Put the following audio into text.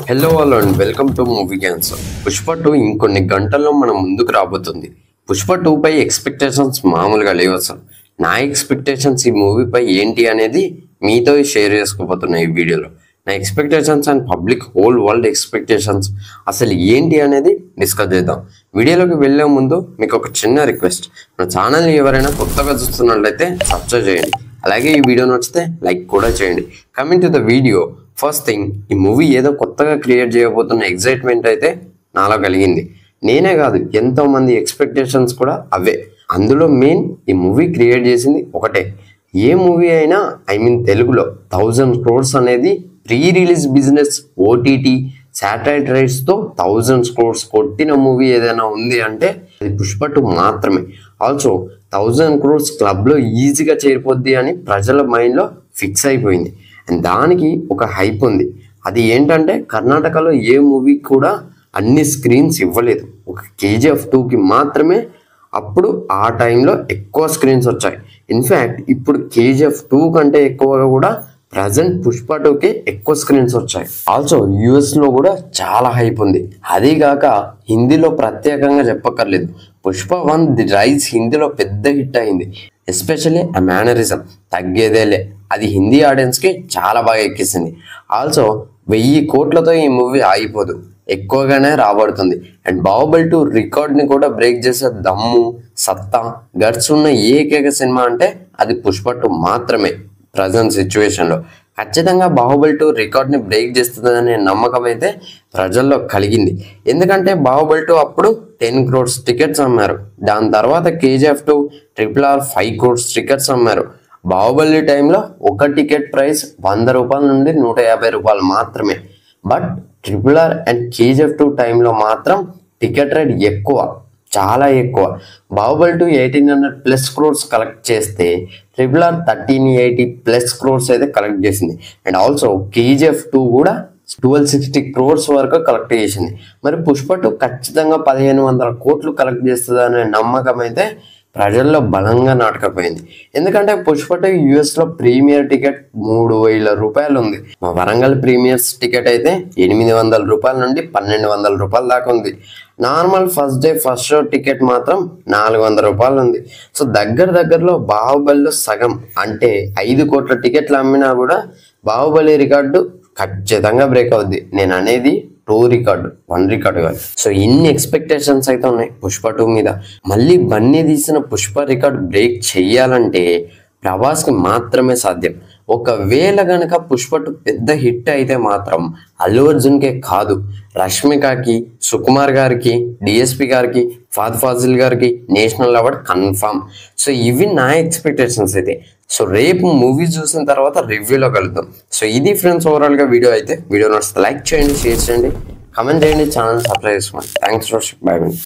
Hello all and welcome to movie cancer. Pushpa 2 ఇంకొన్ని గంటల్లో మన ముందుకు రాబోతుంది. పుష్ప 2 పై ఎక్స్పెక్టేషన్స్ మామూలుగా లేవు అసలు. నా ఎక్స్పెక్టేషన్స్ ఈ మూవీపై ఏంటి అనేది మీతో షేర్ చేసుకోబోతున్నా ఈ వీడియోలో. నా expectations and public whole world expectations అసలు ఏంటి అనేది డిస్కస్ చేద్దాం. వీడియోలోకి వెళ్ళే ముందు మీకు ఒక చిన్న రిక్వెస్ట్, నా ఛానల్ని ఎవరైనా కొత్తగా చూస్తున్నట్లయితే సబ్స్క్రైబ్ చేయండి. అలాగే ఈ వీడియో నచ్చితే లైక్ కూడా చేయండి. Coming to the video, first thing, ఈ మూవీ ఏదో కొత్తగా క్రియేట్ చేయబోతున్న ఎగ్జైట్మెంట్ అయితే నాలో కలిగింది. నేనే కాదు, ఎంతో మంది ఎక్స్పెక్టేషన్స్ కూడా అవే. అందులో మెయిన్ ఈ మూవీ క్రియేట్ చేసింది ఒకటే. ఏ మూవీ అయినా తెలుగులో 1000 crores అనేది pre release business, OTT, satellite రైట్స్తో 1000 crores కొట్టిన మూవీ ఏదైనా ఉంది అంటే అది పుష్ప 2 మాత్రమే. ఆల్సో 1000 crores క్లబ్లో ఈజీగా చేరిపోద్ది అని ప్రజల మైండ్లో ఫిక్స్ అయిపోయింది. అండ్ దానికి ఒక హైప్ ఉంది. అది ఏంటంటే కర్ణాటకలో ఏ మూవీ కూడా అన్ని స్క్రీన్స్ ఇవ్వలేదు. ఒక కేజీఎఫ్ 2కి మాత్రమే అప్పుడు ఆ టైంలో ఎక్కువ స్క్రీన్స్ వచ్చాయి. ఇన్ఫ్యాక్ట్ ఇప్పుడు కేజీఎఫ్ 2 కంటే ఎక్కువగా కూడా ప్రజెంట్ పుష్ప 2కి ఎక్కువ స్క్రీన్స్ వచ్చాయి. ఆల్సో యూఎస్లో కూడా చాలా హైప్ ఉంది. అదీగాక హిందీలో ప్రత్యేకంగా చెప్పక్కర్లేదు. పుష్ప 1 ది రైజ్ హిందీలో పెద్ద హిట్ అయింది. ఎస్పెషల్లీ ఆ మేనరిజం తగ్గేదేలే, అది హిందీ ఆడియన్స్కి చాలా బాగా ఎక్కించింది. ఆల్సో 1000 కోట్లతో ఈ మూవీ ఆగిపోదు, ఎక్కువగానే రాబడుతుంది. అండ్ బాహుబలి 2 రికార్డ్ని కూడా బ్రేక్ చేసే దమ్ము, సత్తా, గట్స్ ఉన్న ఏకైక సినిమా అంటే అది పుష్ప 2 మాత్రమే. ప్రజెంట్ సిచ్యువేషన్లో ఖచ్చితంగా బాహుబలి 2 రికార్డ్ని బ్రేక్ చేస్తుందనే నమ్మకం అయితే ప్రజల్లో కలిగింది. ఎందుకంటే బాహుబలి 2 అప్పుడు 10 crores టికెట్స్ అమ్మారు. దాని తర్వాత కేజీఎఫ్ 2, RRR 5 crores టికెట్స్ అమ్మారు. బాహుబలి టైంలో ఒక టికెట్ ప్రైస్ 100 రూపాయల నుండి 150 రూపాయలు మాత్రమే. బట్ RRR అండ్ కేజీఎఫ్ 2 టైంలో మాత్రం టికెట్ రేట్ ఎక్కువ, చాలా ఎక్కువ. బాహుబలి 2 1800+ crores కలెక్ట్ చేస్తే RRR 1380+ crores అయితే కలెక్ట్ చేసింది. అండ్ ఆల్సో కేజీఎఫ్ 2 కూడా 1260 crores వరకు కలెక్ట్ చేసింది. మరి పుష్ప 2 ఖచ్చితంగా 1500 కోట్లు కలెక్ట్ చేస్తుంది అనే నమ్మకం అయితే ప్రజల్లో బలంగా నాటకపోయింది. ఎందుకంటే పుష్ప 2 యూఎస్లో ప్రీమియర్ టికెట్ 3000 రూపాయలు ఉంది. మా వరంగల్ ప్రీమియర్స్ టికెట్ అయితే 800 రూపాయల నుండి 1200 రూపాయల దాకా ఉంది. Normal first day first show ticket మాత్రం 400 రూపాయలు ఉంది. సో దగ్గరలో బాహుబలిలో సగం, అంటే 5 కోట్ల టికెట్లు అమ్మినా కూడా బాహుబలి రికార్డు ఖచ్చితంగా బ్రేక్ అవుద్ది. నేను అనేది 2 రికార్డు, 1 రికార్డు కాదు. సో ఇన్ని ఎక్స్పెక్టేషన్స్ అయితే ఉన్నాయి పుష్ప 2 మీద. మళ్ళీ బన్నీ తీసిన పుష్ప రికార్డ్ బ్రేక్ చెయ్యాలంటే ప్రభాస్కి మాత్రమే సాధ్యం. ఒకవేళ గనక పుష్ప 2 పెద్ద హిట్ అయితే మాత్రం అల్లు అర్జున్కే కాదు, రష్మికకి, సుకుమార్ గారికి, డిఎస్పి గారికి, ఫాద్ ఫాజిల్ గారికి నేషనల్ అవార్డ్ కన్ఫామ్. సో ఇవి నా ఎక్స్పెక్టేషన్స్ అయితే. సో రేపు మూవీ చూసిన తర్వాత రివ్యూలో కలుద్దాం. సో ఇది ఫ్రెండ్స్ ఓవరాల్గా వీడియో అయితే. వీడియో నచ్చితే లైక్ చేయండి, షేర్ చేయండి, కమెంట్ చేయండి, ఛానల్ సబ్స్క్రైబ్ చేసుకోండి. Thanks for watching. By by.